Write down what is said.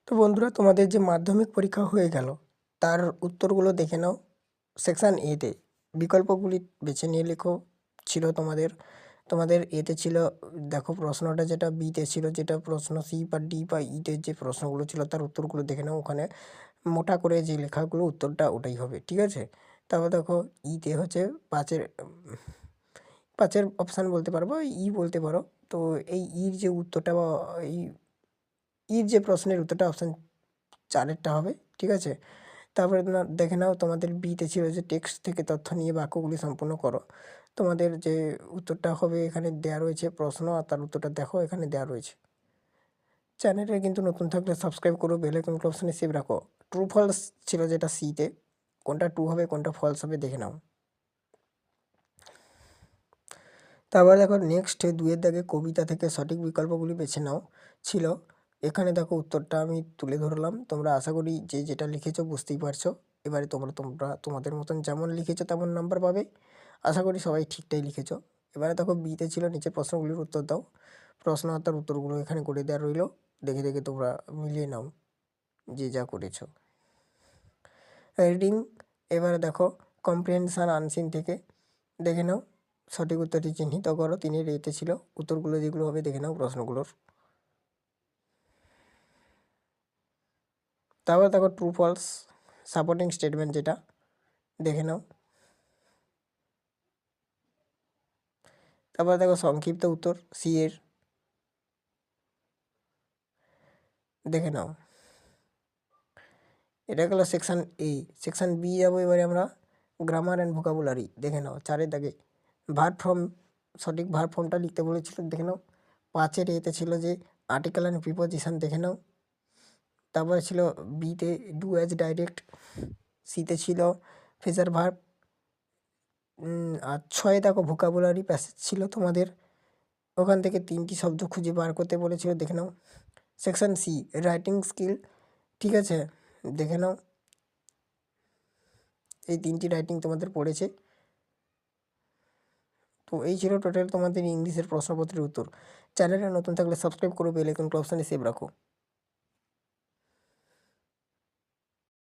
তো বন্ধুরা, তোমাদের যে মাধ্যমিক পরীক্ষা হয়ে গেল তার উত্তরগুলো দেখে নাও। সেকশন এতে বিকল্পগুলি বেছে নিয়ে লেখো। ছিল তোমাদের তোমাদের এতে ছিল, দেখো প্রশ্নটা যেটা বিতে ছিল, যেটা প্রশ্ন সি বা ডি বা ইতে যে প্রশ্নগুলো ছিল তার উত্তরগুলো দেখে নাও। ওখানে মোটা করে যে লেখাগুলো উত্তরটা ওটাই হবে, ঠিক আছে? তারপর দেখো ইতে হচ্ছে পাঁচের পাঁচের অপশান বলতে পারো বা ই বলতে পারো। তো এই ইর যে উত্তরটা বা এই ইর যে প্রশ্নের উত্তরটা অপশান চারেরটা হবে, ঠিক আছে? তারপরে দেখে নাও তোমাদের বিতে ছিল যে টেক্সট থেকে তথ্য নিয়ে বাক্যগুলি সম্পূর্ণ করো। তোমাদের যে উত্তরটা হবে এখানে দেওয়া রয়েছে প্রশ্ন, আর তার উত্তরটা দেখো এখানে দেওয়া রয়েছে। চ্যানেলে কিন্তু নতুন থাকলে সাবস্ক্রাইব করো, বেল আইকন অপশানে সেভ রাখো। ট্রু ফলস ছিল যেটা সিতে, কোনটা ট্রু হবে কোনটা ফলস হবে দেখে নাও। তারপর দেখো নেক্সট দুয়ের দাগে কবিতা থেকে সঠিক বিকল্পগুলি বেছে নাও ছিল। এখানে দেখো উত্তরটা আমি তুলে ধরলাম, তোমরা আশা করি যে যেটা লিখেছো বুঝতেই পারছো। এবারে তোমরা তোমাদের মতন যেমন লিখেছো তেমন নাম্বার পাবে। আশা করি সবাই ঠিকটাই লিখেছো। এবারে দেখো বিতে ছিল নিচে প্রশ্নগুলির উত্তর দাও। প্রশ্ন আর তার উত্তরগুলো এখানে করে দেওয়া রইলো, দেখে দেখে তোমরা মিলিয়ে নাও যে যা করেছো। রিডিং, এবারে দেখো কম্প্রিহেনশন আনসিন থেকে দেখে নাও, সঠিক উত্তরটি চিহ্নিত করো। তিনের এতে ছিল উত্তরগুলো যেগুলো হবে দেখে নাও প্রশ্নগুলোর। তারপর দেখো ট্রু ফলস সাপোর্টিং স্টেটমেন্ট যেটা দেখে নাও। তারপর দেখো সংক্ষিপ্ত উত্তর সি এর দেখে নাও। এটা গেলো সেকশন এ। সেকশন বি যাবো এবারে আমরা। গ্রামার অ্যান্ড ভোকাবুলারি দেখে নাও। চারের দাগে ভার্ব ফর্ম, সঠিক ভার্ব ফর্মটা লিখতে বলেছিল দেখে নাও। পাঁচের এতে ছিল যে আর্টিকেল অ্যান্ড প্রিপোজিশন দেখে নাও। তারপরে ছিল বিতে ডু অ্যাজ ডাইরেক্ট, সিতে ছিল ফ্রেজার ভার্ব। আর ছয়ে দেখো ভোকাবুলারি প্যাসেজ ছিল তোমাদের, ওখান থেকে 3টি শব্দ খুঁজে বার করতে বলেছিল দেখে নাও। সেকশন সি রাইটিং স্কিল, ঠিক আছে, দেখে নাও। এই 3টি রাইটিং তোমাদের পড়েছে। তো এই ছিল টোটাল তোমাদের ইংলিশের প্রশ্নপত্রের উত্তর। চ্যানেলে নতুন থাকলে সাবস্ক্রাইব করো, বেল আইকন অপশানে সেভ রাখো।